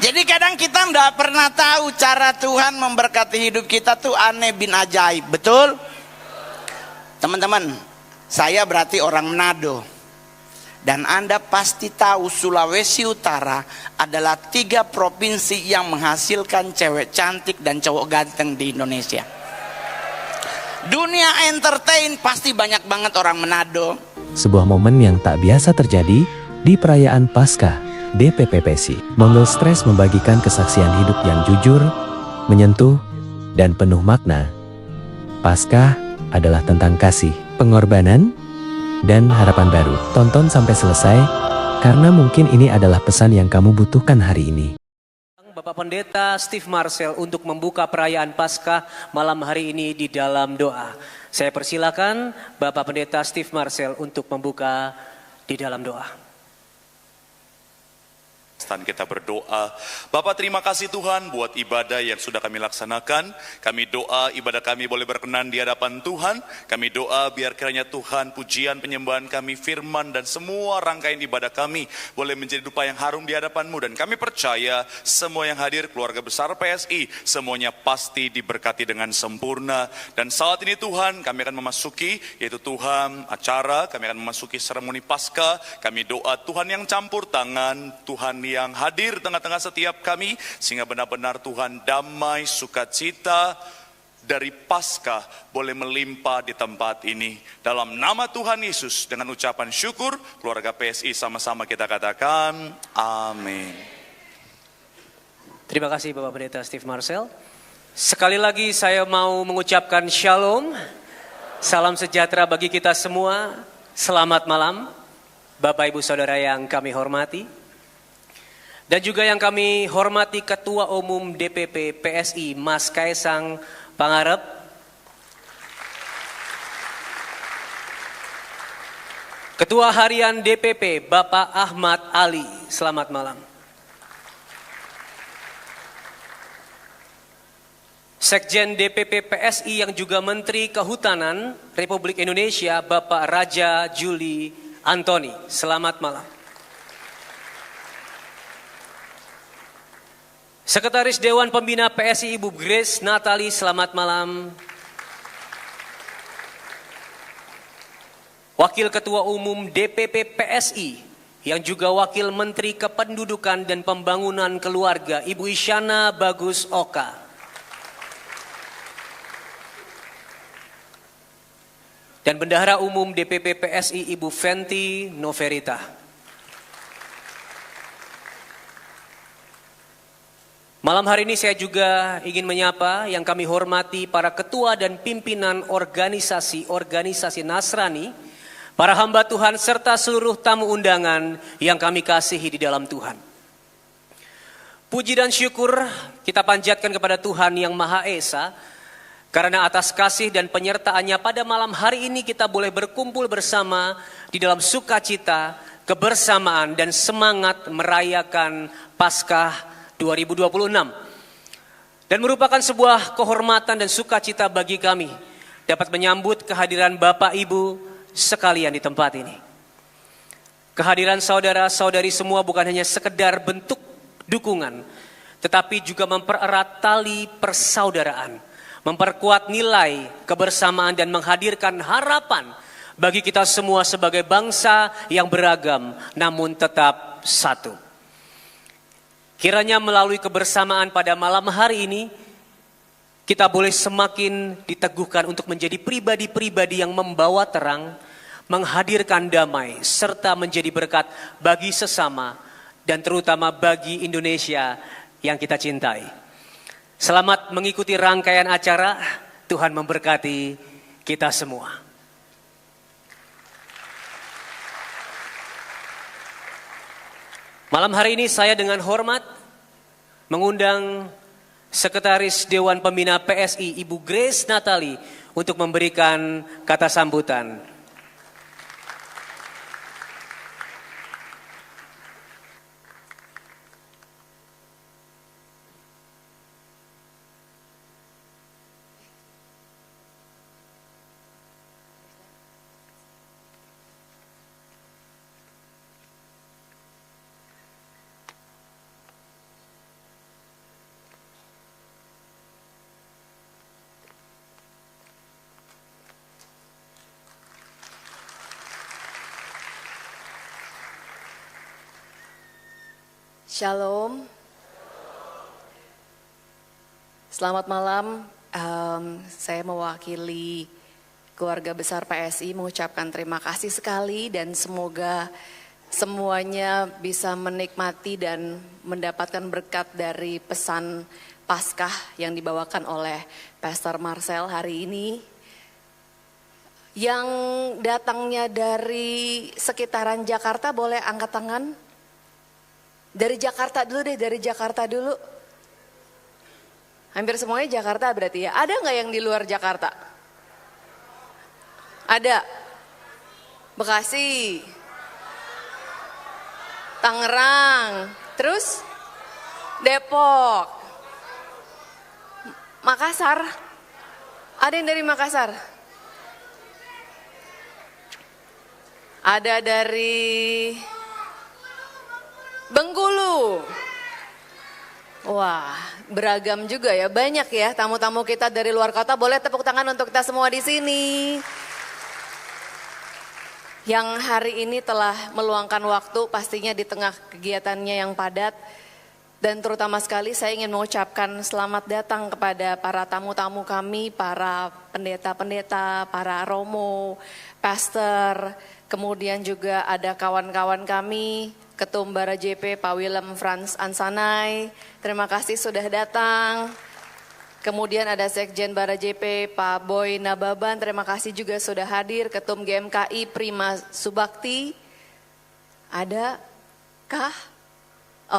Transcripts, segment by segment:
Jadi kadang kita nggak pernah tahu cara Tuhan memberkati hidup kita tuh aneh bin ajaib, betul? Teman-teman, saya berarti orang Manado. Dan Anda pasti tahu Sulawesi Utara adalah 3 provinsi yang menghasilkan cewek cantik dan cowok ganteng di Indonesia. Dunia entertain pasti banyak banget orang Manado. Sebuah momen yang tak biasa terjadi di perayaan Paskah DPP PSI. Mongol Stres membagikan kesaksian hidup yang jujur, menyentuh, dan penuh makna. Paskah adalah tentang kasih, pengorbanan, dan harapan baru. Tonton sampai selesai, karena mungkin ini adalah pesan yang kamu butuhkan hari ini. Bapak Pendeta Steve Marcel untuk membuka perayaan Paskah malam hari ini di dalam doa. Saya persilakan Bapak Pendeta Steve Marcel untuk membuka di dalam doa. Kita berdoa. Bapak, terima kasih Tuhan buat ibadah yang sudah kami laksanakan. Kami doa ibadah kami boleh berkenan di hadapan Tuhan. Kami doa biar kiranya Tuhan pujian penyembahan kami, firman dan semua rangkaian ibadah kami boleh menjadi dupa yang harum di hadapan-Mu. Dan kami percaya semua yang hadir, keluarga besar PSI, semuanya pasti diberkati dengan sempurna. Dan saat ini Tuhan, kami akan memasuki, yaitu Tuhan acara, kami akan memasuki seremoni Paskah. Kami doa Tuhan yang campur tangan, Tuhan yang hadir tengah-tengah setiap kami, sehingga benar-benar Tuhan damai, sukacita dari Paskah boleh melimpah di tempat ini. Dalam nama Tuhan Yesus, dengan ucapan syukur, keluarga PSI sama-sama kita katakan, amin. Terima kasih Bapak Pendeta Steve Marcel. Sekali lagi saya mau mengucapkan shalom, salam sejahtera bagi kita semua. Selamat malam, Bapak Ibu Saudara yang kami hormati. Dan juga yang kami hormati Ketua Umum DPP PSI Mas Kaisang Pangarep. Ketua Harian DPP Bapak Ahmad Ali, selamat malam. Sekjen DPP PSI yang juga Menteri Kehutanan Republik Indonesia Bapak Raja Juli Antoni, selamat malam. Sekretaris Dewan Pembina PSI Ibu Grace Natali, selamat malam. Wakil Ketua Umum DPP PSI yang juga Wakil Menteri Kependudukan dan Pembangunan Keluarga Ibu Isyana Bagus Oka. Dan Bendahara Umum DPP PSI Ibu Fenty Noverita. Malam hari ini saya juga ingin menyapa yang kami hormati para ketua dan pimpinan organisasi Nasrani, para hamba Tuhan serta seluruh tamu undangan yang kami kasihi di dalam Tuhan. Puji dan syukur kita panjatkan kepada Tuhan yang Maha Esa, karena atas kasih dan penyertaannya pada malam hari ini kita boleh berkumpul bersama di dalam sukacita, kebersamaan dan semangat merayakan Paskah 2026. Dan merupakan sebuah kehormatan dan sukacita bagi kami dapat menyambut kehadiran Bapak Ibu sekalian di tempat ini. Kehadiran saudara-saudari semua bukan hanya sekedar bentuk dukungan, tetapi juga mempererat tali persaudaraan, memperkuat nilai kebersamaan dan menghadirkan harapan bagi kita semua sebagai bangsa yang beragam namun tetap satu. Kiranya melalui kebersamaan pada malam hari ini, kita boleh semakin diteguhkan untuk menjadi pribadi-pribadi yang membawa terang, menghadirkan damai, serta menjadi berkat bagi sesama, dan terutama bagi Indonesia yang kita cintai. Selamat mengikuti rangkaian acara, Tuhan memberkati kita semua. Malam hari ini saya dengan hormat mengundang Sekretaris Dewan Pembina PSI Ibu Grace Natali untuk memberikan kata sambutan. Shalom. Selamat malam. Saya mewakili keluarga besar PSI mengucapkan terima kasih sekali dan semoga semuanya bisa menikmati dan mendapatkan berkat dari pesan Paskah yang dibawakan oleh Pastor Marcel hari ini. Yang datangnya dari sekitaran Jakarta boleh angkat tangan? Dari Jakarta dulu deh, dari Jakarta dulu. Hampir semuanya Jakarta berarti ya. Ada nggak yang di luar Jakarta? Ada. Bekasi. Tangerang. Terus? Depok. Makassar. Ada yang dari Makassar? Ada dari Bengkulu. Wah, beragam juga ya. Banyak ya tamu-tamu kita dari luar kota. Boleh tepuk tangan untuk kita semua di sini. Yang hari ini telah meluangkan waktu pastinya di tengah kegiatannya yang padat. Dan terutama sekali saya ingin mengucapkan selamat datang kepada para tamu-tamu kami, para pendeta-pendeta, para romo, pastor. Kemudian juga ada kawan-kawan kami, Ketum Bara JP Pak Willem Frans Ansanai, terima kasih sudah datang. Kemudian ada Sekjen Bara JP Pak Boy Nababan, terima kasih juga sudah hadir. Ketum GMKI Prima Subakti, ada kah?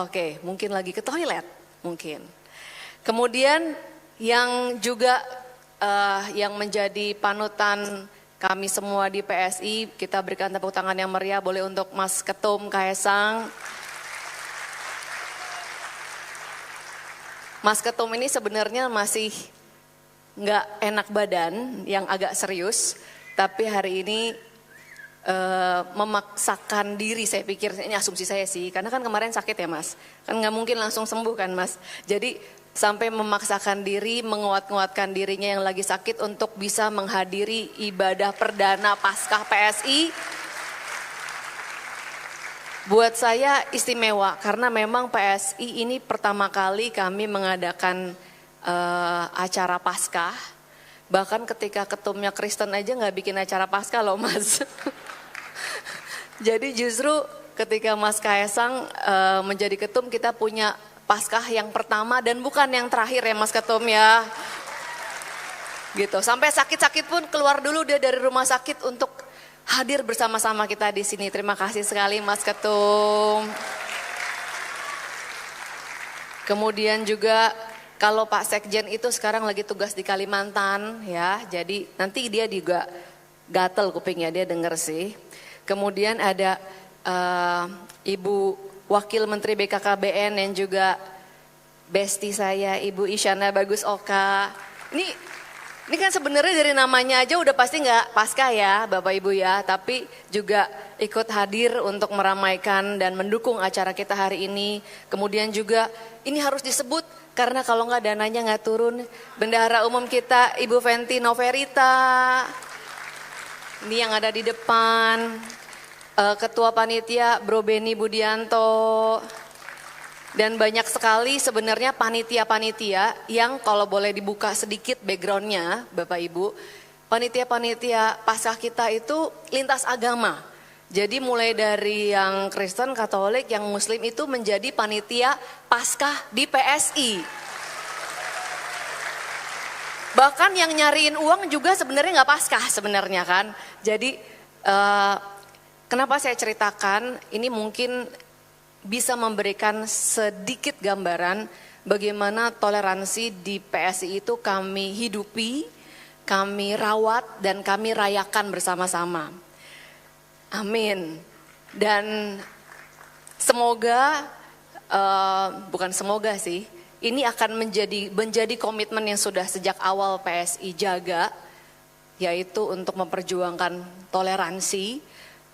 Oke, mungkin lagi ke toilet, mungkin. Kemudian yang juga yang menjadi panutan kami semua di PSI, kita berikan tepuk tangan yang meriah, boleh untuk Mas Ketum Kaesang. Mas Ketum ini sebenarnya masih nggak enak badan, yang agak serius, tapi hari ini memaksakan diri, saya pikir, ini asumsi saya sih, karena kan kemarin sakit ya Mas, kan nggak mungkin langsung sembuh kan Mas, jadi sampai memaksakan diri, menguat-nguatkan dirinya yang lagi sakit untuk bisa menghadiri ibadah perdana Paskah PSI. Buat saya istimewa karena memang PSI ini pertama kali kami mengadakan acara Paskah. Bahkan ketika ketumnya Kristen aja nggak bikin acara Paskah loh Mas. Jadi justru ketika Mas Kaesang menjadi ketum kita punya Paskah yang pertama dan bukan yang terakhir ya Mas Ketum ya. Gitu. Sampai sakit-sakit pun keluar dulu dia dari rumah sakit untuk hadir bersama-sama kita di sini. Terima kasih sekali Mas Ketum. Kemudian juga kalau Pak Sekjen itu sekarang lagi tugas di Kalimantan ya. Jadi nanti dia juga gatel kupingnya, dia denger sih. Kemudian ada Ibu Wakil Menteri BKKBN yang juga besti saya, Ibu Isyana Bagus Oka. Ini kan sebenarnya dari namanya aja udah pasti nggak Paskah ya Bapak Ibu ya. Tapi juga ikut hadir untuk meramaikan dan mendukung acara kita hari ini. Kemudian juga ini harus disebut karena kalau nggak dananya nggak turun. Bendahara umum kita Ibu Fenty Noverita. Ini yang ada di depan. Ketua Panitia Bro Beni Budianto, dan banyak sekali sebenarnya panitia-panitia yang kalau boleh dibuka sedikit backgroundnya Bapak Ibu, panitia-panitia Paskah kita itu lintas agama. Jadi mulai dari yang Kristen, Katolik, yang Muslim itu menjadi panitia Paskah di PSI. Bahkan yang nyariin uang juga sebenarnya nggak Paskah sebenarnya kan. Jadi kenapa saya ceritakan, ini mungkin bisa memberikan sedikit gambaran bagaimana toleransi di PSI itu kami hidupi, kami rawat, dan kami rayakan bersama-sama. Amin. Dan semoga, bukan semoga sih, ini akan menjadi komitmen yang sudah sejak awal PSI jaga, yaitu untuk memperjuangkan toleransi.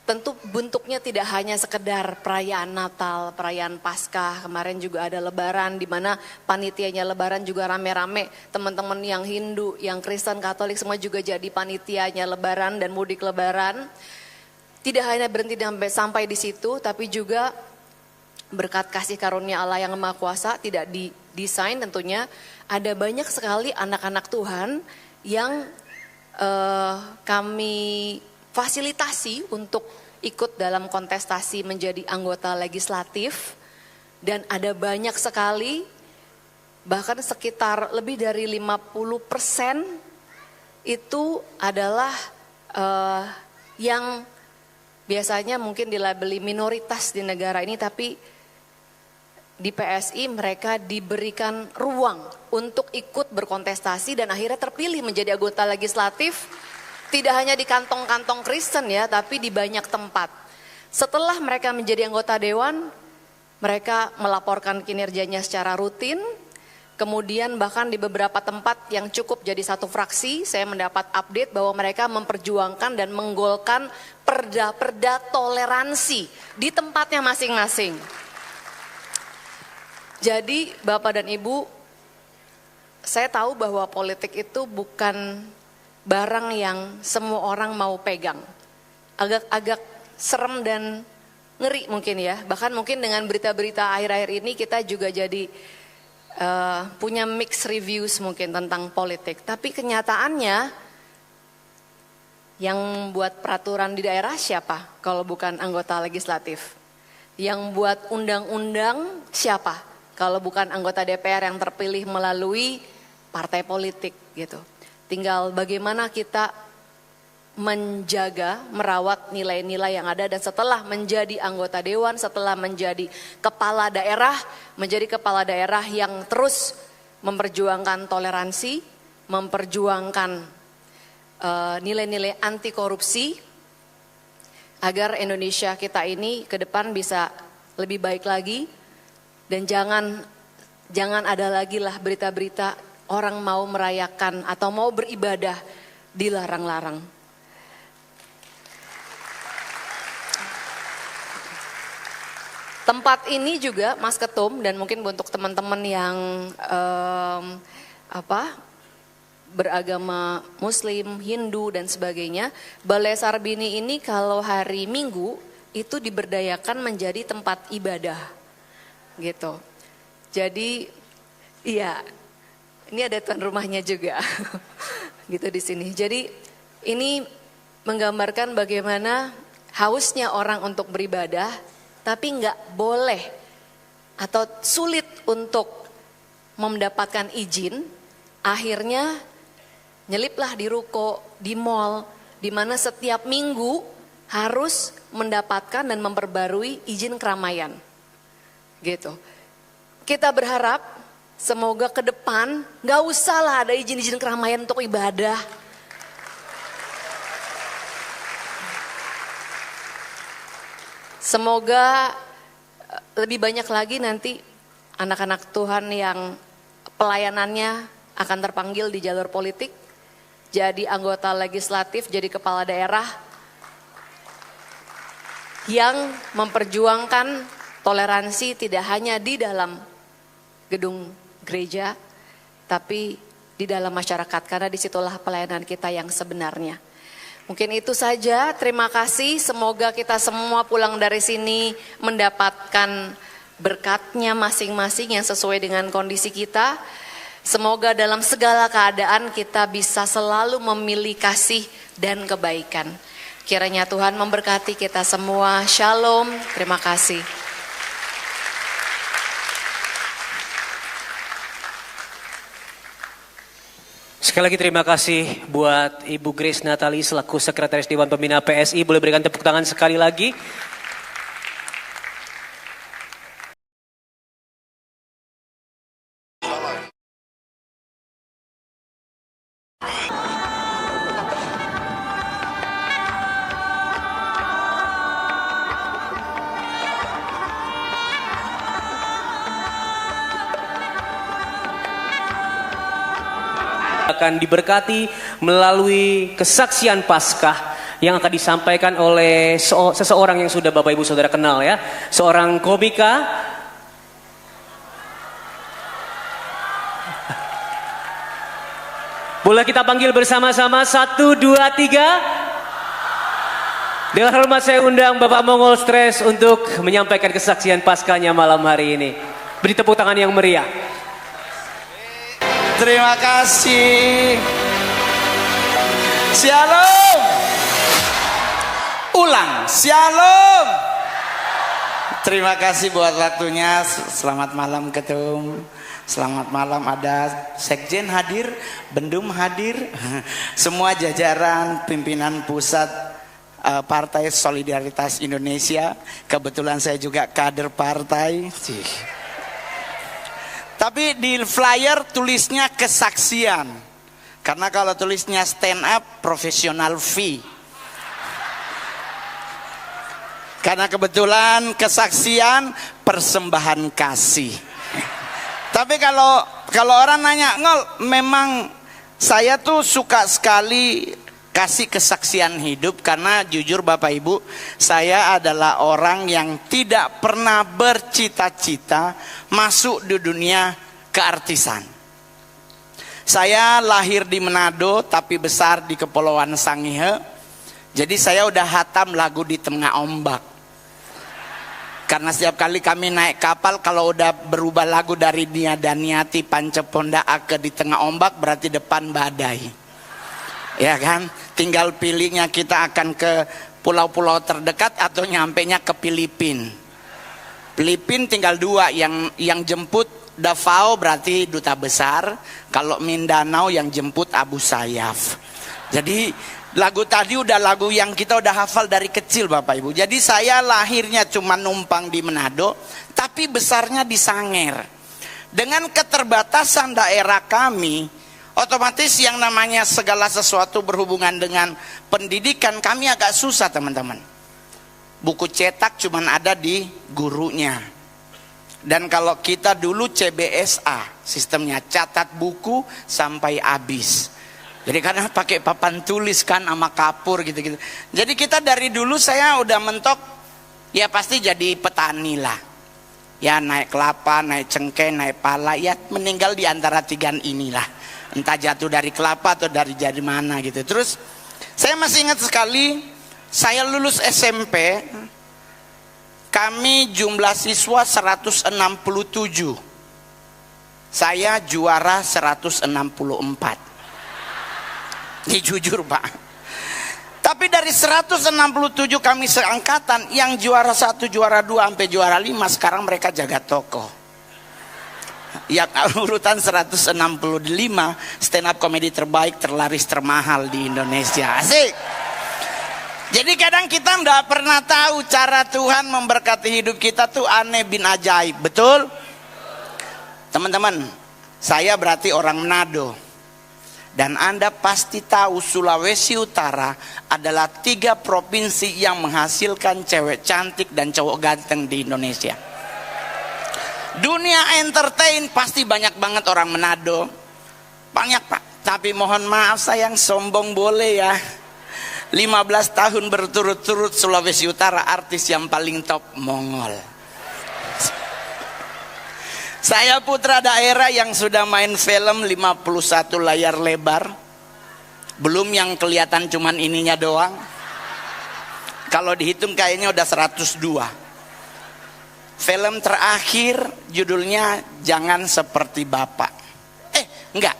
Tentu bentuknya tidak hanya sekedar perayaan Natal, perayaan Paskah, kemarin juga ada Lebaran di mana panitianya Lebaran juga rame-rame, teman-teman yang Hindu, yang Kristen, Katolik semua juga jadi panitianya Lebaran dan mudik Lebaran. Tidak hanya berhenti sampai di situ, tapi juga berkat kasih karunia Allah yang Maha Kuasa, tidak didesain tentunya, ada banyak sekali anak-anak Tuhan yang kami fasilitasi untuk ikut dalam kontestasi menjadi anggota legislatif. Dan ada banyak sekali, bahkan sekitar lebih dari 50% itu adalah yang biasanya mungkin dilabeli minoritas di negara ini, tapi di PSI mereka diberikan ruang untuk ikut berkontestasi dan akhirnya terpilih menjadi anggota legislatif, tidak hanya di kantong-kantong Kristen ya, tapi di banyak tempat. Setelah mereka menjadi anggota dewan, mereka melaporkan kinerjanya secara rutin, kemudian bahkan di beberapa tempat yang cukup jadi satu fraksi, saya mendapat update bahwa mereka memperjuangkan dan menggolkan perda-perda toleransi di tempatnya masing-masing. Jadi Bapak dan Ibu, saya tahu bahwa politik itu bukan barang yang semua orang mau pegang. Agak serem dan ngeri mungkin ya. Bahkan mungkin dengan berita-berita akhir-akhir ini kita juga jadi punya mixed reviews mungkin tentang politik. Tapi kenyataannya yang buat peraturan di daerah siapa kalau bukan anggota legislatif? Yang buat undang-undang siapa kalau bukan anggota DPR yang terpilih melalui partai politik gitu. Tinggal bagaimana kita menjaga, merawat nilai-nilai yang ada, dan setelah menjadi anggota dewan, setelah menjadi kepala daerah, menjadi kepala daerah yang terus memperjuangkan toleransi, memperjuangkan nilai-nilai anti korupsi, agar Indonesia kita ini ke depan bisa lebih baik lagi. Dan jangan ada lagi lah berita-berita orang mau merayakan atau mau beribadah dilarang-larang. Tempat ini juga Mas Ketum, dan mungkin untuk teman-teman yang beragama Muslim, Hindu dan sebagainya, Balai Sarbini ini kalau hari Minggu itu diberdayakan menjadi tempat ibadah. Gitu. Jadi iya, ini ada tuan rumahnya juga. Gitu di sini. Jadi ini menggambarkan bagaimana hausnya orang untuk beribadah, tapi nggak boleh atau sulit untuk mendapatkan izin. Akhirnya nyeliplah di ruko, di mall, di mana setiap minggu harus mendapatkan dan memperbarui izin keramaian. Gitu. Kita berharap semoga ke depan nggak usah lah ada izin-izin keramaian untuk ibadah. Semoga lebih banyak lagi nanti anak-anak Tuhan yang pelayanannya akan terpanggil di jalur politik, jadi anggota legislatif, jadi kepala daerah yang memperjuangkan toleransi tidak hanya di dalam gedung gereja, tapi di dalam masyarakat, karena disitulah pelayanan kita yang sebenarnya. Mungkin itu saja, terima kasih, semoga kita semua pulang dari sini mendapatkan berkatnya masing-masing yang sesuai dengan kondisi kita. Semoga dalam segala keadaan kita bisa selalu memilih kasih dan kebaikan. Kiranya Tuhan memberkati kita semua, shalom, terima kasih. Sekali lagi terima kasih buat Ibu Grace Natali selaku Sekretaris Dewan Pembina PSI. Boleh berikan tepuk tangan sekali lagi. Akan diberkati melalui kesaksian Paskah yang akan disampaikan oleh seseorang yang sudah Bapak Ibu Saudara kenal ya, seorang komika. Boleh kita panggil bersama-sama, 1, 2, 3. Dengan hormat saya undang Bapak Mongol Stres untuk menyampaikan kesaksian Paskahnya malam hari ini. Beri tepuk tangan yang meriah. Terima kasih. Shalom. Ulang, shalom. Terima kasih buat waktunya. Selamat malam Ketum. Selamat malam, ada Sekjen hadir, Bendum hadir, semua jajaran pimpinan pusat Partai Solidaritas Indonesia. Kebetulan saya juga kader partai. Tapi di flyer tulisnya kesaksian. Karena kalau tulisnya stand up profesional fee. Karena kebetulan kesaksian persembahan kasih. Tapi kalau orang nanya, Ngol, memang saya tuh suka sekali kasih kesaksian hidup. Karena jujur Bapak Ibu, saya adalah orang yang tidak pernah bercita-cita masuk di dunia keartisan. Saya lahir di Manado tapi besar di Kepulauan Sangihe. Jadi saya udah hatam lagu di tengah ombak. Karena setiap kali kami naik kapal, kalau udah berubah lagu dari Nia Daniati Panceponda ke di tengah ombak, berarti depan badai. Ya kan? Tinggal pilihnya kita akan ke pulau-pulau terdekat atau nyampenya ke Filipina. Filipina tinggal dua, yang jemput Davao berarti duta besar, kalau Mindanao yang jemput Abu Sayyaf. Jadi lagu tadi udah lagu yang kita udah hafal dari kecil Bapak Ibu. Jadi saya lahirnya cuma numpang di Manado, tapi besarnya di Sanger. Dengan keterbatasan daerah kami, otomatis yang namanya segala sesuatu berhubungan dengan pendidikan kami agak susah teman-teman. Buku cetak cuma ada di gurunya. Dan kalau kita dulu CBSA, sistemnya catat buku sampai habis. Jadi karena pakai papan tulis kan sama kapur gitu-gitu. Jadi kita dari dulu saya udah mentok, ya pasti jadi petani lah. Ya naik kelapa, naik cengkeh, naik pala, ya meninggal di antara tiga inilah. Entah jatuh dari kelapa atau dari jadi mana gitu. Terus saya masih ingat sekali, saya lulus SMP, kami jumlah siswa 167. Saya juara 164. Ini jujur Pak. Tapi dari 167 kami seangkatan, yang juara 1, juara 2 sampai juara 5 sekarang mereka jaga toko. Ya urutan 165 stand up komedi terbaik, terlaris, termahal di Indonesia. Asik. Jadi kadang kita nggak pernah tahu cara Tuhan memberkati hidup kita tuh aneh bin ajaib. Betul? Teman-teman, saya berarti orang Manado. Dan Anda pasti tahu Sulawesi Utara adalah 3 provinsi yang menghasilkan cewek cantik dan cowok ganteng di Indonesia. Dunia entertain pasti banyak banget orang Manado. Banyak Pak. Tapi mohon maaf sayang, sombong boleh ya. 15 tahun berturut-turut Sulawesi Utara artis yang paling top Mongol. Saya putra daerah yang sudah main film 51 layar lebar. Belum yang kelihatan cuman ininya doang. Kalau dihitung kayaknya udah 102. Film terakhir judulnya Jangan Seperti Bapak. Enggak,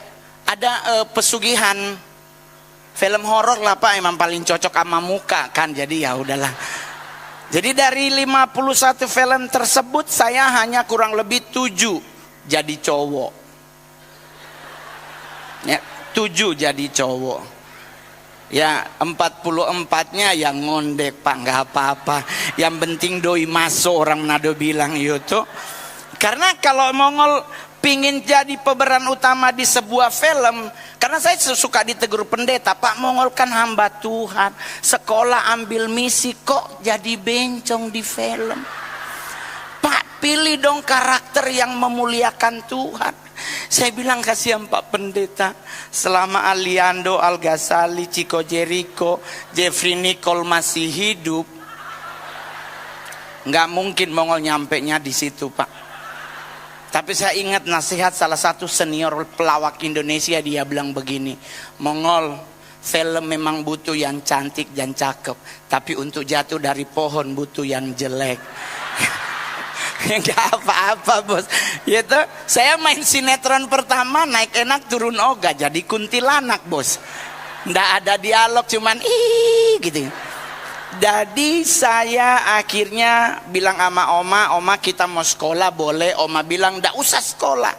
ada pesugihan. Film horor lah Pak, emang paling cocok sama muka kan. Jadi ya udahlah. Jadi dari 51 film tersebut saya hanya kurang lebih 7 jadi cowok. Ya, 7 jadi cowok. Ya 44-nya yang ngondek Pak, nggak apa-apa. Yang penting doi masuk, orang Manado bilang itu. Karena kalau Mongol pingin jadi pemeran utama di sebuah film, karena saya suka ditegur pendeta, Pak Mongol kan hamba Tuhan, sekolah ambil misi kok jadi bencong di film. Pak pilih dong karakter yang memuliakan Tuhan. Saya bilang kasihan Pak pendeta, selama Aliando, Al Ghazali, Chico Jericho, Jeffrey Nicole masih hidup, nggak mungkin Mongol nyampe nya di situ Pak. Tapi saya ingat nasihat salah satu senior pelawak Indonesia, dia bilang begini, Mongol, film memang butuh yang cantik dan cakep, tapi untuk jatuh dari pohon butuh yang jelek. Nggak apa-apa bos. Gitu. Saya main sinetron pertama naik enak turun ogah jadi kuntilanak bos. Nggak ada dialog, cuman gitu. Jadi saya akhirnya bilang sama oma kita mau sekolah boleh? Oma bilang nggak usah sekolah.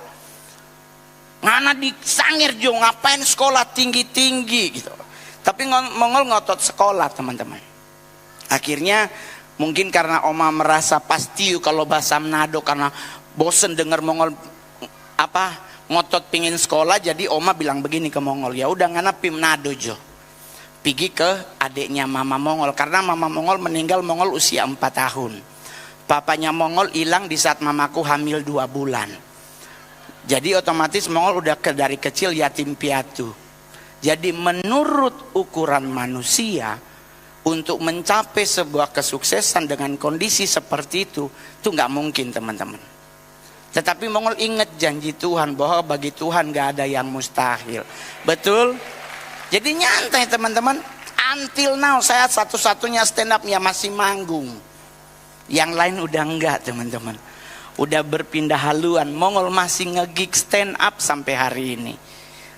Ngana disangir jo, ngapain sekolah tinggi-tinggi gitu. Tapi Mongol ngotot sekolah teman-teman. Akhirnya mungkin karena oma merasa pasti kalau bahasa Manado, karena bosen dengar Mongol ngotot pingin sekolah, jadi oma bilang begini ke Mongol, ya udah ngana pi Manado jo. Pergi ke adiknya mama Mongol, karena mama Mongol meninggal Mongol usia 4 tahun. Papanya Mongol hilang di saat mamaku hamil 2 bulan. Jadi otomatis Mongol udah dari kecil yatim piatu. Jadi menurut ukuran manusia, untuk mencapai sebuah kesuksesan dengan kondisi seperti itu nggak mungkin teman-teman. Tetapi Mongol ingat janji Tuhan bahwa bagi Tuhan nggak ada yang mustahil. Betul? Jadi nyantai teman-teman. Until now saya satu-satunya stand up yang masih manggung. Yang lain udah enggak teman-teman. Udah berpindah haluan. Mongol masih nge-gig stand up sampai hari ini.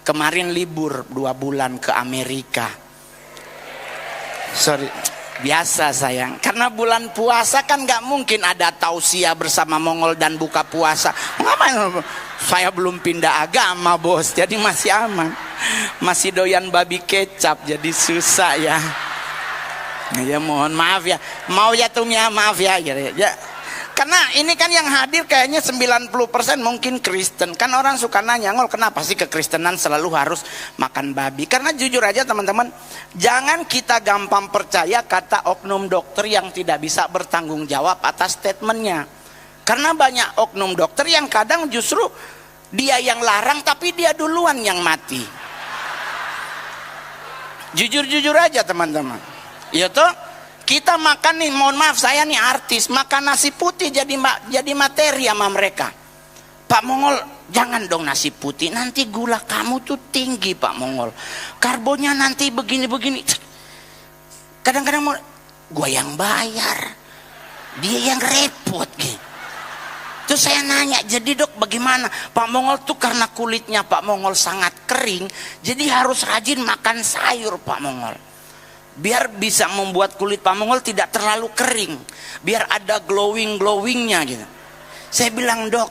Kemarin libur 2 bulan ke Amerika. Sorry, biasa sayang. Karena bulan puasa kan nggak mungkin ada tausiah bersama Mongol dan buka puasa. Ngapain? Saya belum pindah agama bos, jadi masih aman. Masih doyan babi kecap, jadi susah ya. Ya mohon maaf ya. Mau ya tuh ya maaf ya. Karena ini kan yang hadir kayaknya 90% mungkin Kristen. Kan orang suka nanya, Ngol kenapa sih kekristenan selalu harus makan babi? Karena jujur aja teman-teman, jangan kita gampang percaya kata oknum dokter yang tidak bisa bertanggung jawab atas statementnya. Karena banyak oknum dokter yang kadang justru dia yang larang tapi dia duluan yang mati. Jujur-jujur aja teman-teman. Ya toh? Kita makan nih, mohon maaf saya nih artis, makan nasi putih jadi materi sama mereka. Pak Mongol, jangan dong nasi putih, nanti gula kamu tuh tinggi Pak Mongol. Karbonnya nanti begini-begini. Kadang-kadang gue yang bayar, dia yang repot gitu. Terus saya nanya, jadi dok bagaimana? Pak Mongol tuh karena kulitnya Pak Mongol sangat kering, jadi harus rajin makan sayur Pak Mongol. Biar bisa membuat kulit Pak Mongol tidak terlalu kering, biar ada glowingnya gitu. Saya bilang dok,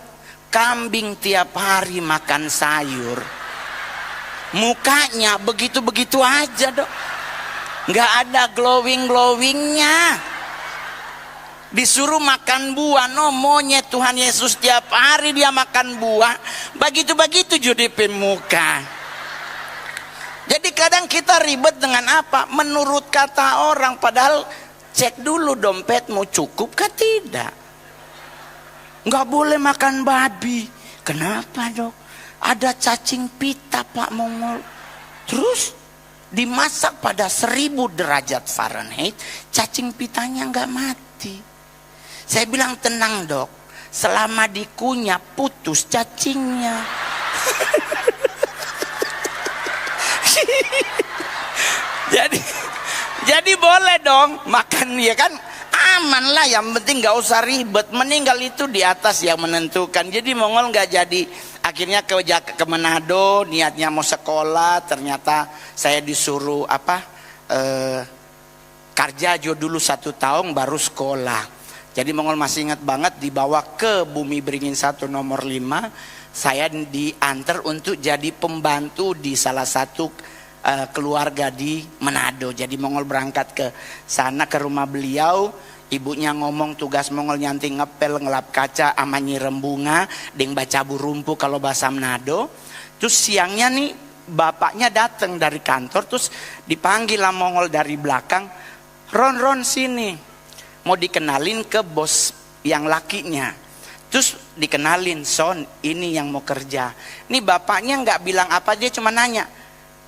kambing tiap hari makan sayur, mukanya begitu-begitu aja dok, nggak ada glowingnya. Disuruh makan buah, no monyet Tuhan Yesus tiap hari dia makan buah, begitu-begitu jadi pemuka. Jadi kadang kita ribet dengan apa? Menurut kata orang, padahal cek dulu dompetmu cukup kah tidak? Nggak boleh makan babi. Kenapa dok? Ada cacing pita Pak Mongol. Terus dimasak pada 1000 derajat Fahrenheit, cacing pitanya nggak mati. Saya bilang tenang dok, selama dikunyah putus cacingnya. jadi boleh dong makan ya kan, aman lah, yang penting nggak usah ribet. Meninggal itu di atas yang menentukan. Jadi Mongol nggak jadi. Akhirnya ke Manado, niatnya mau sekolah, ternyata saya disuruh Karjajo dulu 1 tahun baru sekolah. Jadi Mongol masih ingat banget, dibawa ke Bumi Beringin 1 nomor 5. Saya diantar untuk jadi pembantu di salah satu keluarga di Manado. Jadi Mongol berangkat ke sana, ke rumah beliau. Ibunya ngomong tugas Mongol nyanti ngepel, ngelap kaca, ama nyirem bunga, deng baca burumpu kalau bahasa Manado. Terus siangnya nih bapaknya datang dari kantor, terus dipanggil lah Mongol dari belakang, Ron sini, mau dikenalin ke bos yang lakinya. Terus dikenalin, Son ini yang mau kerja. Nih bapaknya nggak bilang apa, dia cuma nanya,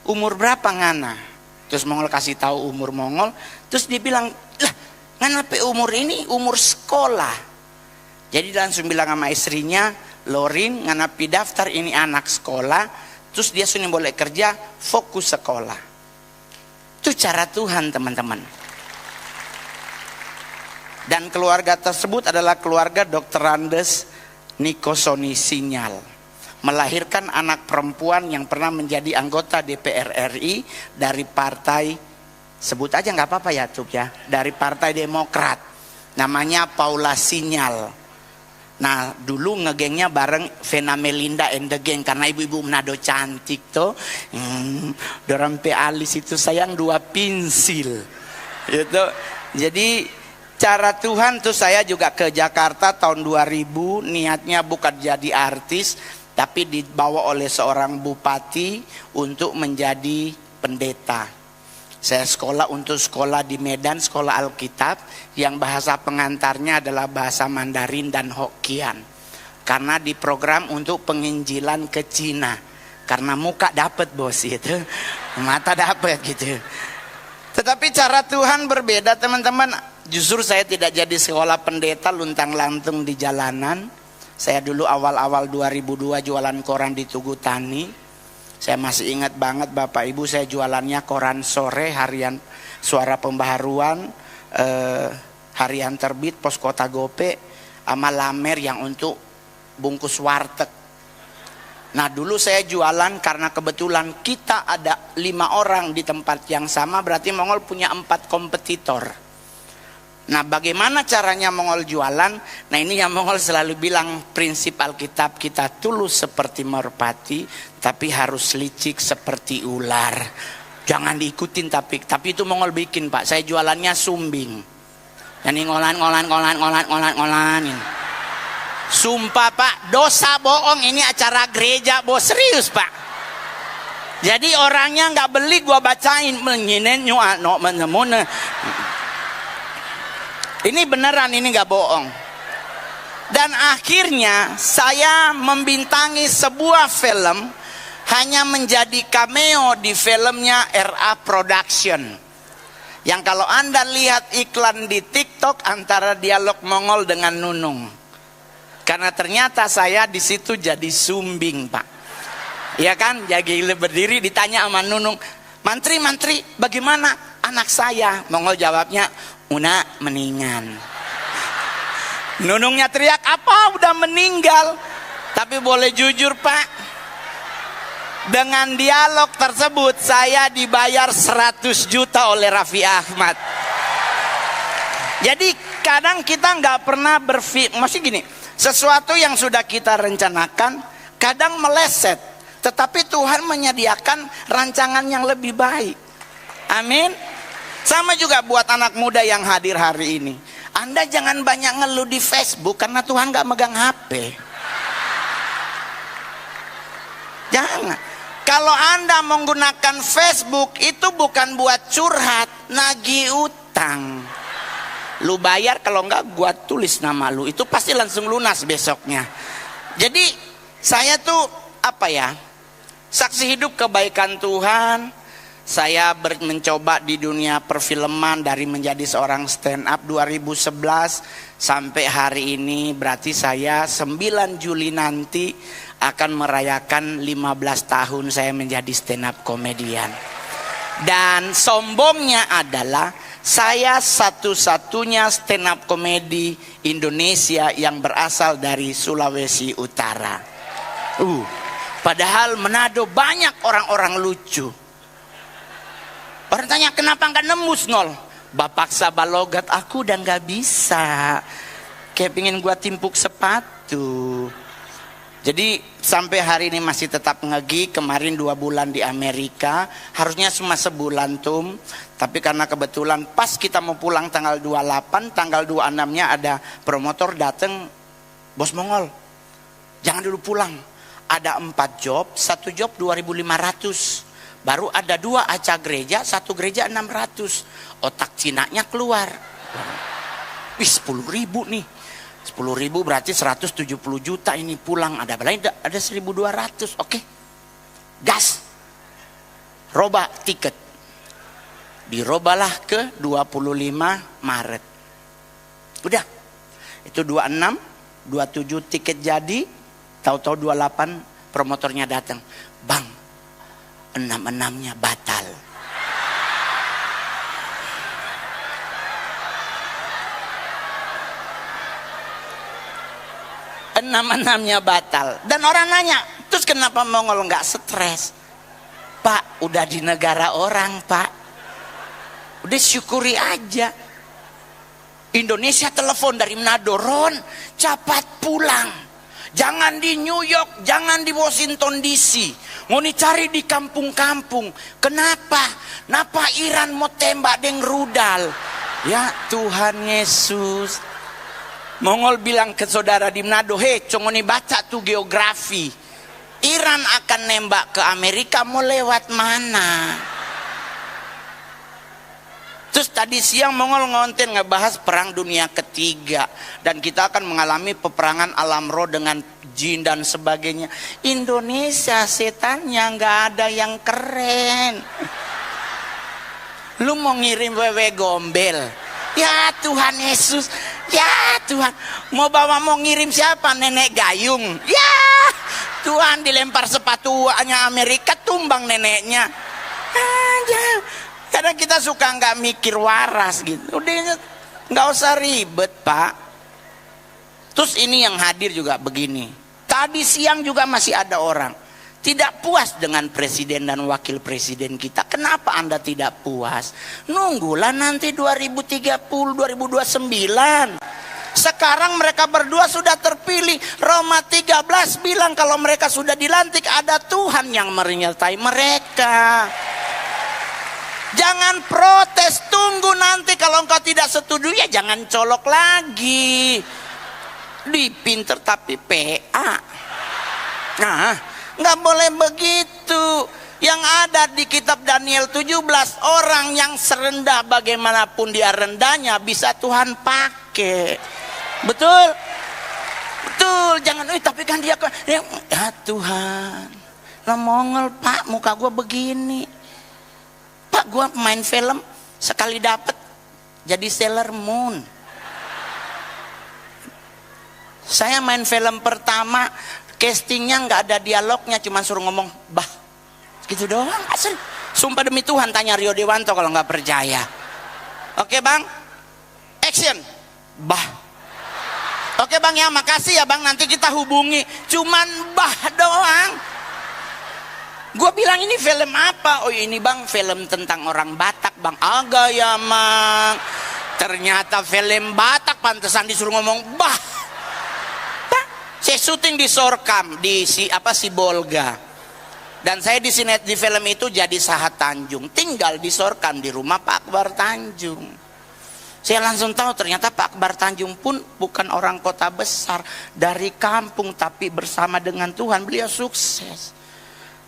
umur berapa ngana? Terus Mongol kasih tahu umur Mongol. Terus dia bilang, lah ngana pe umur ini umur sekolah. Jadi langsung bilang sama istrinya, Lorin ngana pi daftar ini anak sekolah. Terus dia sudah boleh kerja, fokus sekolah. Itu cara Tuhan, teman-teman. Dan keluarga tersebut adalah keluarga Dr. Andes Nikosoni Sinyal, melahirkan anak perempuan yang pernah menjadi anggota DPR RI dari partai, sebut aja nggak apa-apa ya Tub ya, dari Partai Demokrat, namanya Paula Sinyal. Nah dulu ngegengnya bareng Vena Melinda and the Gang, karena ibu-ibu Manado cantik tuh. Dorang pe alis itu sayang 2 pensil gitu. Jadi cara Tuhan tuh, saya juga ke Jakarta tahun 2000, niatnya bukan jadi artis, tapi dibawa oleh seorang bupati untuk menjadi pendeta. Saya untuk sekolah di Medan, sekolah Alkitab, yang bahasa pengantarnya adalah bahasa Mandarin dan Hokkien. Karena diprogram untuk penginjilan ke Cina. Karena muka dapat bos itu, mata dapat gitu. Tetapi cara Tuhan berbeda, teman-teman. Justru saya tidak jadi sekolah pendeta luntang-lantung di jalanan. Saya dulu awal-awal 2002 jualan koran di Tugu Tani. Saya masih ingat banget Bapak Ibu, saya jualannya koran sore, harian Suara Pembaharuan, harian Terbit, Pos Kota Gope, sama Lamer yang untuk bungkus warteg. Nah dulu saya jualan karena kebetulan kita ada 5 orang di tempat yang sama, berarti Mongol punya 4 kompetitor. Nah bagaimana caranya Mongol jualan? Nah ini yang Mongol selalu bilang, prinsip Alkitab kita tulus seperti merpati, tapi harus licik seperti ular. Jangan diikutin tapi itu Mongol bikin Pak. Saya jualannya sumbing. Jadi ngolan. Sumpah Pak, dosa bohong, ini acara gereja bos, serius Pak. Jadi orangnya nggak beli, gua bacain menyinen nyuano menemune. Ini beneran, ini gak bohong. Dan akhirnya saya membintangi sebuah film, hanya menjadi cameo di filmnya RA Production. Yang kalau Anda lihat iklan di TikTok antara dialog Mongol dengan Nunung. Karena ternyata saya di situ jadi sumbing Pak. Ya kan, jadi berdiri ditanya sama Nunung, Mantri, bagaimana anak saya? Mongol jawabnya, Una meninggal. Nunungnya teriak, apa udah meninggal? Tapi boleh jujur Pak, dengan dialog tersebut saya dibayar 100 juta oleh Raffi Ahmad. Jadi kadang kita nggak pernah berpikir, masih gini, sesuatu yang sudah kita rencanakan kadang meleset, tetapi Tuhan menyediakan rancangan yang lebih baik. Amin. Sama juga buat anak muda yang hadir hari ini. Anda jangan banyak ngeluh di Facebook karena Tuhan gak megang HP. Jangan. Kalau Anda menggunakan Facebook itu bukan buat curhat, nagih utang. Lu bayar, kalau enggak gua tulis nama lu, itu pasti langsung lunas besoknya. Jadi saya tuh saksi hidup kebaikan Tuhan. Saya mencoba di dunia perfilman dari menjadi seorang stand up 2011 sampai hari ini, berarti saya 9 Juli nanti akan merayakan 15 tahun saya menjadi stand up komedian. Dan sombongnya adalah saya satu-satunya stand up komedi Indonesia yang berasal dari Sulawesi Utara. Padahal Manado banyak orang-orang lucu. Orang tanya kenapa nggak nembus Ngol? Bapak sabalogat aku dan nggak bisa. Kayak pingin gua timpuk sepatu. Jadi sampai hari ini masih tetap ngegi. Kemarin 2 bulan di Amerika, harusnya cuma sebulan Tum. Tapi karena kebetulan pas kita mau pulang tanggal 28, tanggal 26-nya ada promotor dateng, Bos Mongol, jangan dulu pulang. Ada 4 job, 1 job 2.500. Baru ada 2 acara gereja, 1 gereja 600. Otak Cinanya keluar. Wih 10.000 nih. 10.000 berarti 170 juta ini pulang. Ada berapa? Ada 1.200. Oke. Gas. Roba tiket. Dirobalah ke 25 Maret. Udah. Itu 26, 27 tiket jadi. Tahu-tahu 28 promotornya datang. Bang, 6-6-nya batal. enam-enamnya batal. Dan orang nanya, terus kenapa Mongol nggak stres? Pak, udah di negara orang, Pak. Udah syukuri aja. Indonesia telepon dari Manado, Ron, cepat pulang. Jangan di New York, jangan di Washington DC. Mau dicari di kampung-kampung. Kenapa? Napa Iran mau tembak deng rudal? Ya Tuhan Yesus. Mongol bilang ke saudara di Manado, hei, congoni baca tuh geografi. Iran akan nembak ke Amerika, mau lewat mana? Terus tadi siang Mongol ngonten ngebahas perang dunia ketiga. Dan kita akan mengalami peperangan alam roh dengan jin dan sebagainya. Indonesia setannya nggak ada yang keren. Lu mau ngirim wewe gombel? Ya Tuhan Yesus, ya Tuhan. Mau ngirim siapa? Nenek gayung. Ya Tuhan, dilempar sepatunya Amerika, tumbang neneknya. Aja. Kadang kita suka nggak mikir waras gitu. Udah nggak usah ribet, Pak. Terus ini yang hadir juga begini. Tadi siang juga masih ada orang tidak puas dengan presiden dan wakil presiden kita. Kenapa Anda tidak puas? Nunggulah nanti 2030, 2029. Sekarang mereka berdua sudah terpilih. Roma 13 bilang kalau mereka sudah dilantik, ada Tuhan yang menyertai mereka. Jangan protes, tunggu nanti kalau engkau tidak setuju ya jangan colok lagi. Di pinter tapi PA. Nah, nggak boleh begitu. Yang ada di kitab Daniel 17, orang yang serendah bagaimanapun dia rendahnya bisa Tuhan pakai. Betul? Betul, jangan, tapi kan dia ya Tuhan. Lah Mongol, Pak, muka gue begini. Pak, gue main film sekali dapet jadi Sailor Moon. Saya main film pertama, castingnya nggak ada dialognya, cuma suruh ngomong bah, gitu doang. Asli, sumpah demi Tuhan, tanya Rio Dewanto kalau nggak percaya. Oke bang, action, bah. Oke bang ya, makasih ya bang, nanti kita hubungi. Cuman bah doang. Gue bilang ini film apa? Oh ini bang film tentang orang Batak bang. Agak ya mang. Ternyata film Batak, pantesan disuruh ngomong bah. Bah. Saya syuting di Sorkam di Sibolga. Dan saya di film itu jadi Sahat Tanjung. Tinggal di Sorkam di rumah Pak Akbar Tanjung. Saya langsung tahu ternyata Pak Akbar Tanjung pun bukan orang kota besar, dari kampung, tapi bersama dengan Tuhan beliau sukses.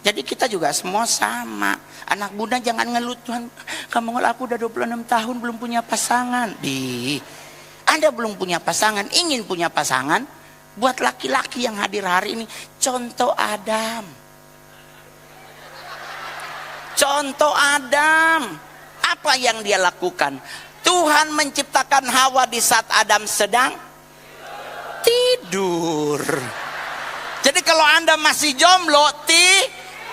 Jadi kita juga semua sama. Anak muda jangan ngeluh, Tuhan, kamu aku udah 26 tahun belum punya pasangan. Anda belum punya pasangan, ingin punya pasangan, buat laki-laki yang hadir hari ini, contoh Adam. Contoh Adam. Apa yang dia lakukan? Tuhan menciptakan Hawa di saat Adam sedang tidur. Jadi kalau Anda masih jomblo,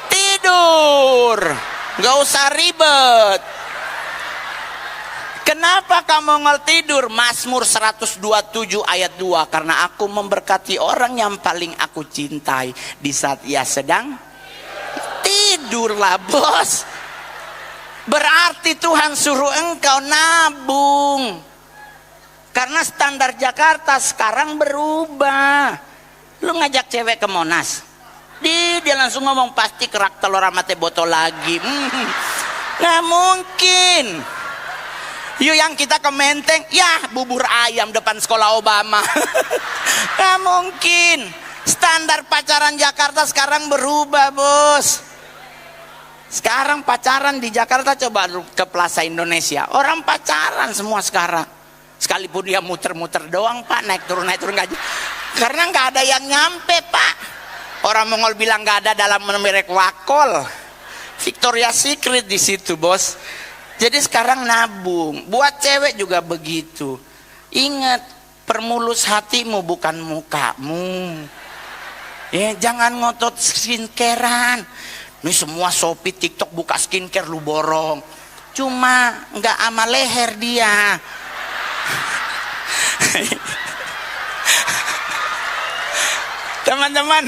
tidur, nggak usah ribet. Kenapa kamu nggak tidur? Mazmur 127 ayat 2, karena aku memberkati orang yang paling aku cintai di saat ia sedang tidurlah bos. Berarti Tuhan suruh engkau nabung, karena standar Jakarta sekarang berubah. Lu ngajak cewek ke Monas, dia langsung ngomong pasti kerak telur amate botol lagi. Nggak mungkin. Yuk yang kita ke Menteng, ya bubur ayam depan sekolah Obama. Nggak mungkin. Standar pacaran Jakarta sekarang berubah bos. Sekarang pacaran di Jakarta, coba ke Plaza Indonesia, orang pacaran semua sekarang. Sekalipun dia muter-muter doang pak, naik turun nggak, karena nggak ada yang nyampe pak. Orang Mongol bilang nggak ada dalam merek wakol, Victoria's Secret di situ bos. Jadi sekarang nabung, buat cewek juga begitu. Ingat, permulus hatimu bukan mukamu. Ya, jangan ngotot skincarean. Ini semua Shopee, TikTok buka skincare lu borong. Cuma nggak ama leher dia. Teman-teman,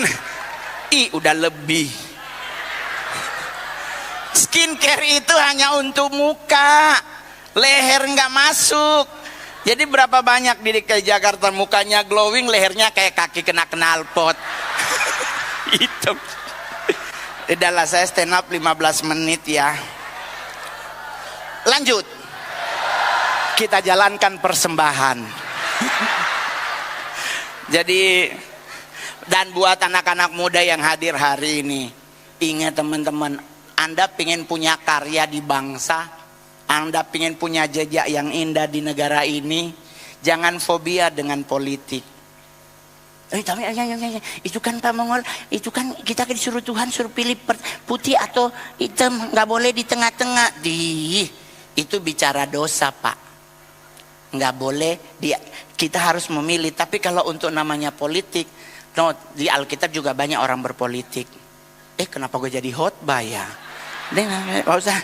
udah lebih. Skincare itu hanya untuk muka, leher nggak masuk. Jadi berapa banyak di DKI Jakarta mukanya glowing, lehernya kayak kaki kena knalpot. Hitam. Udahlah, saya stand up 15 menit ya. Lanjut. Kita jalankan persembahan. Jadi, dan buat anak-anak muda yang hadir hari ini, ingat teman-teman, Anda pengen punya karya di bangsa, Anda pengen punya jejak yang indah di negara ini, jangan fobia dengan politik. Tapi itu kan Pak Mongol, itu kan kita disuruh Tuhan suruh pilih putih atau hitam, nggak boleh di tengah-tengah. Itu bicara dosa Pak, nggak boleh. Kita harus memilih. Tapi kalau untuk namanya politik, di Alkitab juga banyak orang berpolitik. Kenapa gue jadi khotbah ya? Nggak usah.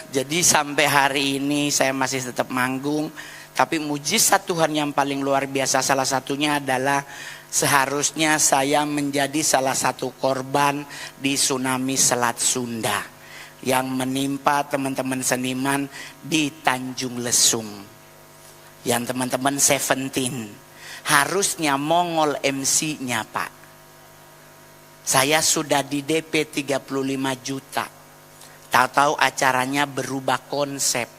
Jadi sampai hari ini saya masih tetap manggung. Tapi mujizat Tuhan yang paling luar biasa salah satunya adalah seharusnya saya menjadi salah satu korban di tsunami Selat Sunda yang menimpa teman-teman seniman di Tanjung Lesung. Yang teman-teman 17 harusnya Mongol MC-nya Pak. Saya sudah di DP 35 juta. Tahu-tahu acaranya berubah konsep.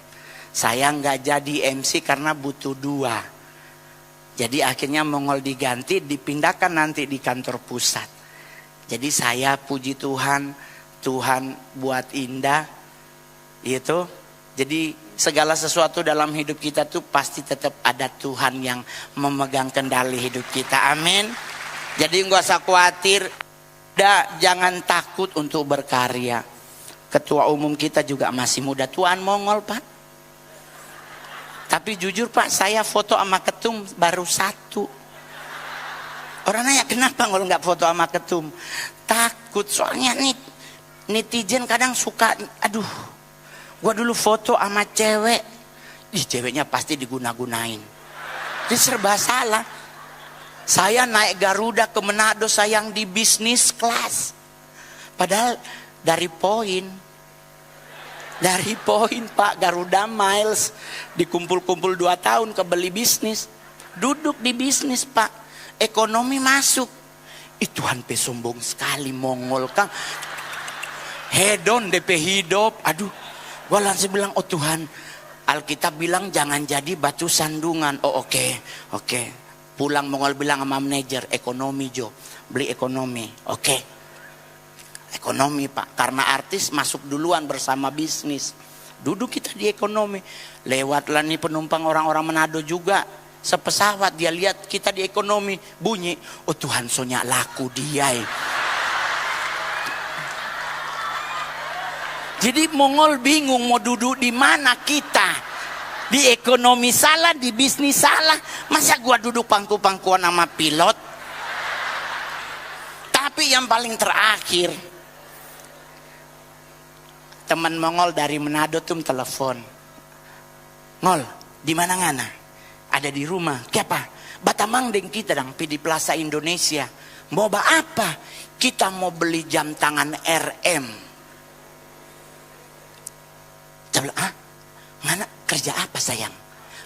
Saya nggak jadi MC karena butuh 2. Jadi akhirnya Mongol diganti, dipindahkan nanti di kantor pusat. Jadi saya puji Tuhan, Tuhan buat indah. Itu. Jadi segala sesuatu dalam hidup kita tuh pasti tetap ada Tuhan yang memegang kendali hidup kita. Amin. Jadi nggak usah khawatir. Jangan takut untuk berkarya. Ketua umum kita juga masih muda, Tuan Mongol Pak. Tapi jujur Pak, saya foto sama ketum baru 1. Orang nanya kenapa kalau nggak foto sama ketum? Takut, soalnya nih netizen kadang suka, aduh, gua dulu foto sama cewek, ceweknya pasti diguna-gunain. Jadi serba salah. Saya naik Garuda ke Manado sayang di bisnis kelas. Padahal dari poin Pak, Garuda Miles dikumpul-kumpul 2 tahun kebeli bisnis, duduk di bisnis Pak, ekonomi masuk. Tuhan sombong sekali Mongol Kang, hedon DP hidup. Aduh, gua langsung bilang, oh Tuhan, Alkitab bilang jangan jadi batu sandungan. Oh oke. Pulang Mongol bilang sama manajer, ekonomi Jo, beli ekonomi. Oke. Ekonomi Pak, karena artis masuk duluan bersama bisnis. Duduk kita di ekonomi. Lewatlah nih penumpang orang-orang Manado juga. Sepesawat dia lihat kita di ekonomi. Bunyi, oh Tuhan sonya laku dia. Jadi Mongol bingung mau duduk di mana kita. Di ekonomi salah, di bisnis salah. Masa gua duduk pangku-pangkuan sama pilot? Tapi yang paling terakhir, teman Mongol dari Manado tuh telepon. Ngol, di mana ngana? Ada di rumah. Kenapa? Batamang deng kita dang di Plaza Indonesia. Mau apa? Kita mau beli jam tangan RM. Coba, ngana kerja apa sayang?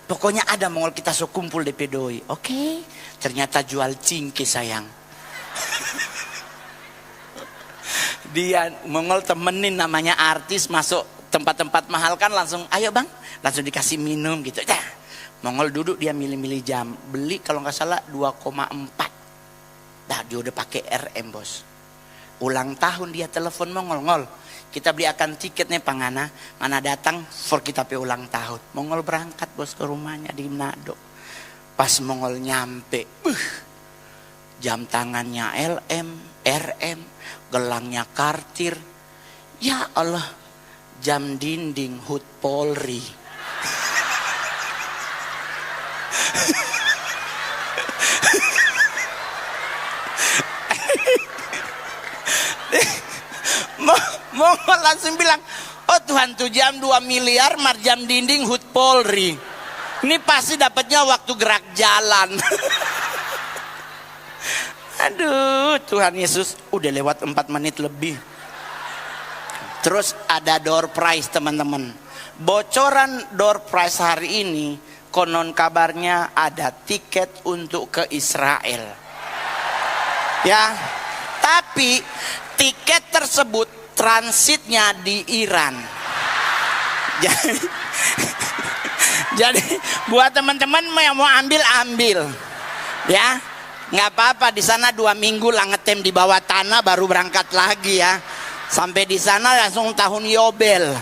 Pokoknya ada Mongol kita so kumpul DP doi. Oke. Ternyata jual cingki sayang. Dia Mongol temenin namanya artis masuk tempat-tempat mahal kan langsung ayo bang, langsung dikasih minum gitu. Mongol duduk dia milih-milih jam, beli kalau nggak salah 2,4. Dia udah pakai RM bos. Ulang tahun dia telepon Mongol, kita beli akan tiket nih pangana, mana datang for kita pe ulang tahun. Mongol berangkat bos ke rumahnya di Manado. Pas Mongol nyampe, jam tangannya LM, RM, gelangnya Kartir. Ya Allah, jam dinding HUT Polri. Mongol langsung bilang, oh Tuhan tuh jam 2 miliar jam dinding HUT Polri. Ini pasti dapatnya waktu gerak jalan. Aduh, Tuhan Yesus, udah lewat 4 menit lebih. Terus ada door prize teman-teman. Bocoran door prize hari ini, konon kabarnya ada tiket untuk ke Israel. Ya, tapi tiket tersebut transitnya di Iran. Jadi buat teman-teman yang mau ambil, ya nggak apa-apa, di sana 2 minggu lah ngetem di bawah tanah baru berangkat lagi ya. Sampai di sana langsung tahun Yobel.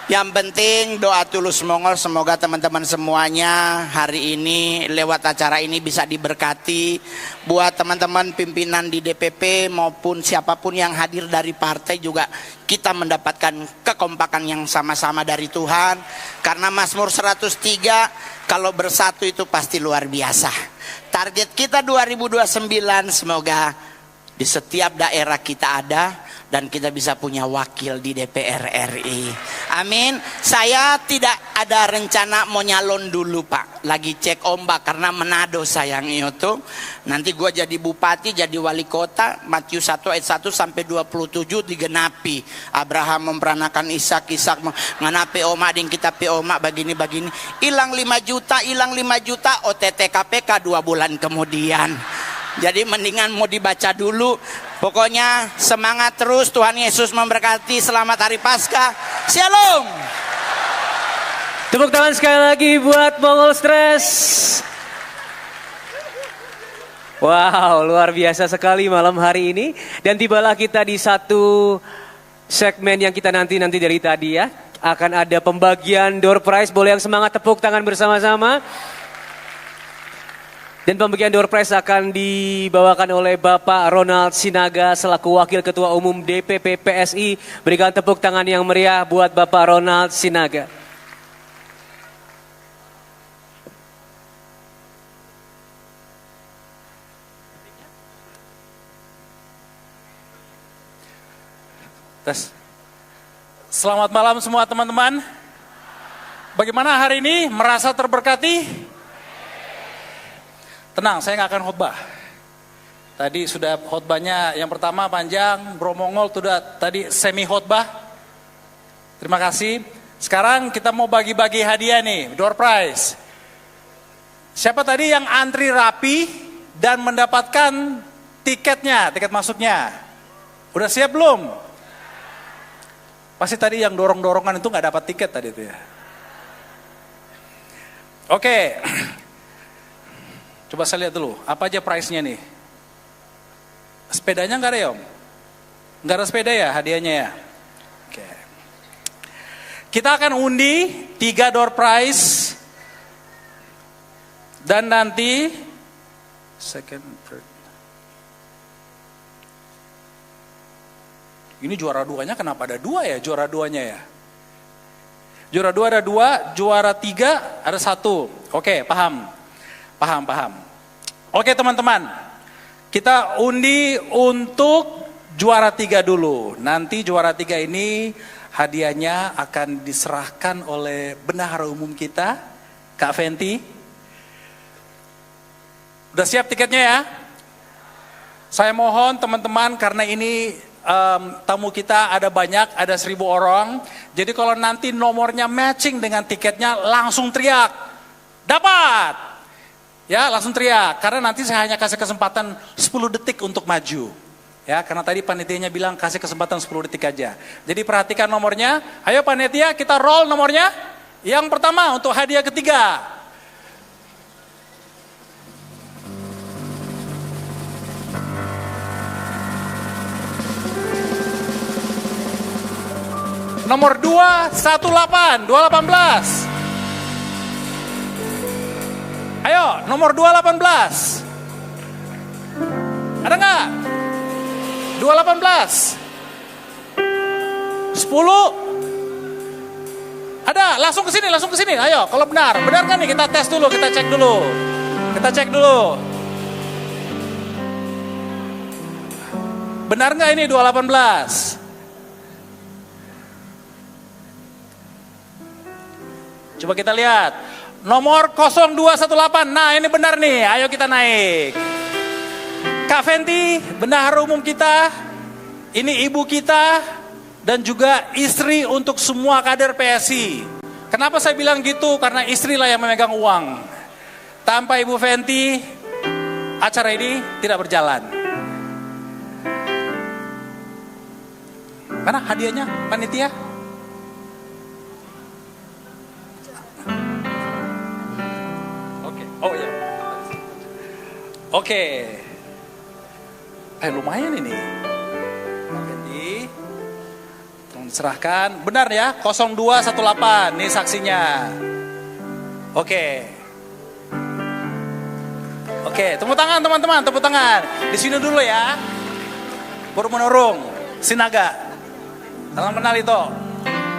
Yang penting doa tulus Mongol, semoga teman-teman semuanya hari ini lewat acara ini bisa diberkati. Buat teman-teman pimpinan di DPP maupun siapapun yang hadir dari partai juga kita mendapatkan kekompakan yang sama-sama dari Tuhan. Karena Mazmur 103 kalau bersatu itu pasti luar biasa. Target kita 2029 semoga di setiap daerah kita ada dan kita bisa punya wakil di DPR RI. Amin. Saya tidak ada rencana mau nyalon dulu Pak. Lagi cek ombak karena Manado sayang itu. Nanti gue jadi bupati, jadi wali kota. Matius 1 ayat 1 sampai 27 digenapi. Abraham memperanakan Ishak, Ishak mengenapi omak ding kita omak begini. Hilang 5 juta, OTT KPK 2 bulan kemudian. Jadi mendingan mau dibaca dulu. Pokoknya semangat terus, Tuhan Yesus memberkati. Selamat Hari Paskah. Shalom. Tepuk tangan sekali lagi buat Mongol Stress. Wow, luar biasa sekali malam hari ini. Dan tibalah kita di satu segmen yang kita nanti dari tadi ya. Akan ada pembagian door prize. Boleh yang semangat tepuk tangan bersama-sama. Dan pembagian door prize akan dibawakan oleh Bapak Ronald Sinaga selaku Wakil Ketua Umum DPP PSI. Berikan tepuk tangan yang meriah buat Bapak Ronald Sinaga. Tes. Selamat malam semua teman-teman. Bagaimana hari ini? Merasa terberkati? Tenang, saya nggak akan khotbah. Tadi sudah khotbahnya yang pertama panjang, Bro Mongol sudah tadi semi khotbah. Terima kasih. Sekarang kita mau bagi-bagi hadiah nih, door prize. Siapa tadi yang antri rapi dan mendapatkan tiketnya, tiket masuknya? Udah siap belum? Pasti tadi yang dorong-dorongan itu nggak dapat tiket tadi itu ya. Oke. Coba saya lihat dulu, apa aja price-nya nih? Sepedanya nggak ada ya Om? Nggak ada sepeda ya hadiahnya ya? Oke. Kita akan undi 3 door prize. Dan nanti, second, third. Ini juara 2-nya kenapa ada 2 ya juara 2-nya ya? Juara 2 ada 2, juara 3 ada 1. Oke, paham. Oke teman-teman, kita undi untuk juara 3 dulu. Nanti juara 3 ini hadiahnya akan diserahkan oleh bendahara umum kita, Kak Fenty. Udah siap tiketnya ya? Saya mohon teman-teman karena ini tamu kita ada banyak, ada 1000 orang. Jadi kalau nanti nomornya matching dengan tiketnya langsung teriak, dapat! Ya langsung teriak, karena nanti saya hanya kasih kesempatan 10 detik untuk maju. Ya, karena tadi panitianya bilang kasih kesempatan 10 detik aja. Jadi perhatikan nomornya, ayo panitia kita roll nomornya. Yang pertama untuk hadiah ketiga. Nomor 218, 218. Ayo, nomor 218. Ada nggak? 218. 10. Ada, langsung ke sini. Ayo, kalau benar kan nih kita tes dulu, kita cek dulu. Benar nggak ini 218? Coba kita lihat. Nomor 0218, nah ini benar nih, ayo kita naik. Kak Fenty, bendahara umum kita, ini ibu kita, dan juga istri untuk semua kader PSI. Kenapa saya bilang gitu? Karena istrilah yang memegang uang. Tanpa Ibu Fenty, acara ini tidak berjalan. Mana hadiahnya, panitia? Oke, oh ya. Oke. Lumayan ini. Jadi, tolong diserahkan. Benar ya, 0218, ini saksinya. Oke. Oke, tepuk tangan teman-teman, tepuk tangan. Di sini dulu ya. Baru menurung, Sinaga. Salam kenal itu.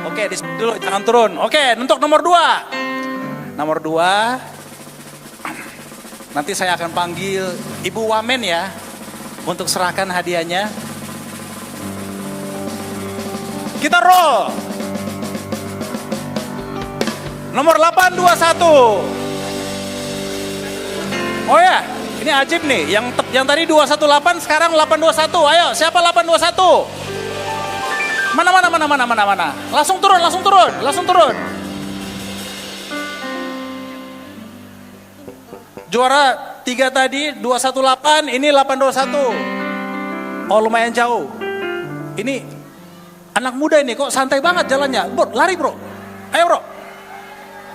Oke, di sini dulu, jangan turun. Oke, untuk nomor 2. Nomor 2. Nanti saya akan panggil Ibu Wamen ya. Untuk serahkan hadiahnya. Kita roll. Nomor 821. Oh ya, ini ajib nih. Yang tadi 218 sekarang 821. Ayo, siapa 821? Mana. Langsung turun. Juara 3 tadi 218, ini 821. Oh, lumayan jauh. Ini anak muda ini kok santai banget jalannya. Bro, lari bro. Ayo bro.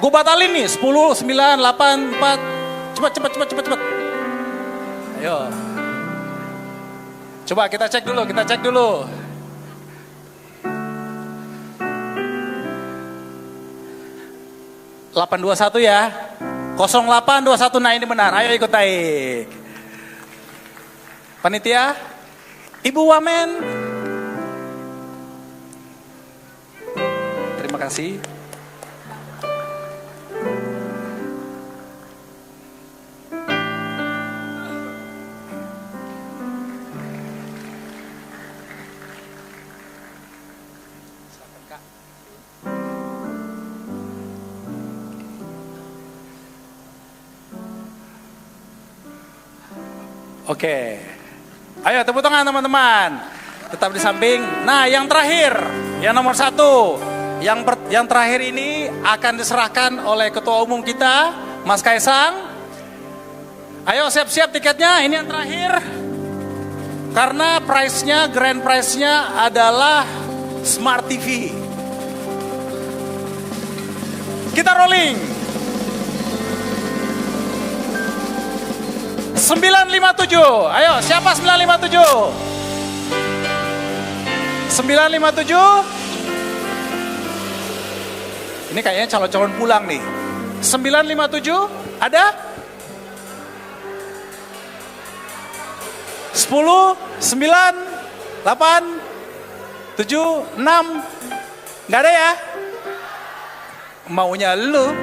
Gue batalin nih 10, 9, 8, 4. Cepat. Ayo. Coba kita cek dulu. (821) ya. 0821, nah ini benar. Ayo ikut naik. Panitia, Ibu Wamen. Terima kasih. Oke, ayo tepuk tangan teman-teman. Tetap di samping. Nah, yang terakhir, yang nomor 1, yang terakhir ini akan diserahkan oleh Ketua Umum kita, Mas Kaisang. Ayo siap-siap tiketnya. Ini yang terakhir. Karena price-nya, grand price-nya adalah Smart TV. Kita rolling. 957. Ayo, siapa 957? 957. Ini kayaknya calon-calon pulang nih. 957, ada? 10, 9, 8, 7, 6. Nggak ada ya? Maunya lu.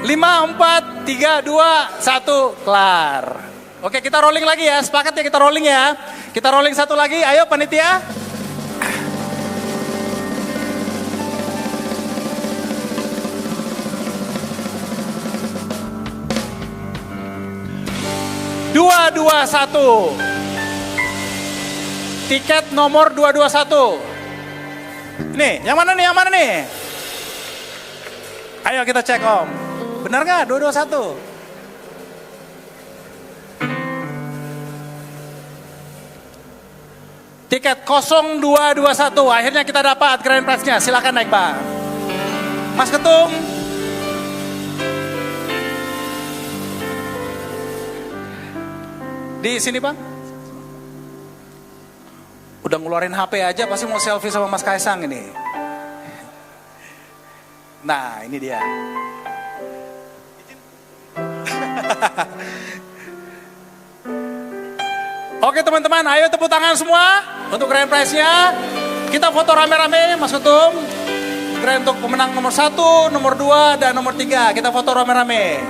5, 4, 3, 2, 1, kelar. Oke, kita rolling lagi ya. Sepakat ya, kita rolling ya. Kita rolling satu lagi. Ayo panitia. Dua, 221. Tiket nomor 221. Nih, yang mana nih? Ayo kita cek om. Benar nggak 221? Tiket 0221. Akhirnya kita dapat grand prize-nya. Silakan naik Bang. Mas Ketum. Di sini Bang. Udah ngeluarin HP aja pasti mau selfie sama Mas Kaisang ini. Nah, ini dia. Oke teman-teman, ayo tepuk tangan semua untuk grand prize-nya. Kita foto rame-rame Mas Ketum. Grand untuk pemenang nomor 1, nomor 2, dan nomor 3. Kita foto rame-rame.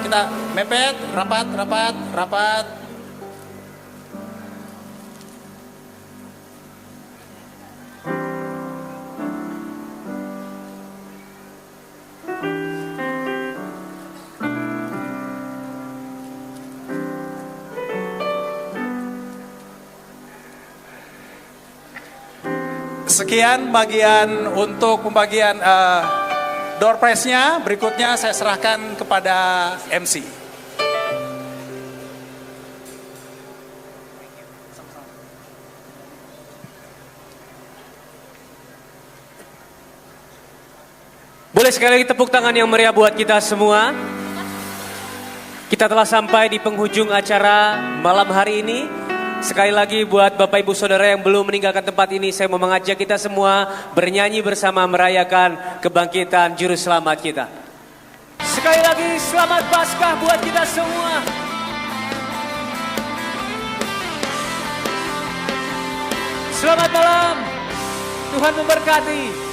Kita mepet, rapat. Sekian bagian untuk pembagian door prize-nya. Berikutnya saya serahkan kepada MC. Boleh sekali lagi tepuk tangan yang meriah buat kita semua. Kita telah sampai di penghujung acara malam hari ini. Sekali lagi buat Bapak Ibu Saudara yang belum meninggalkan tempat ini, saya mau mengajak kita semua bernyanyi bersama merayakan kebangkitan Juru Selamat kita. Sekali lagi selamat Paskah buat kita semua. Selamat malam, Tuhan memberkati.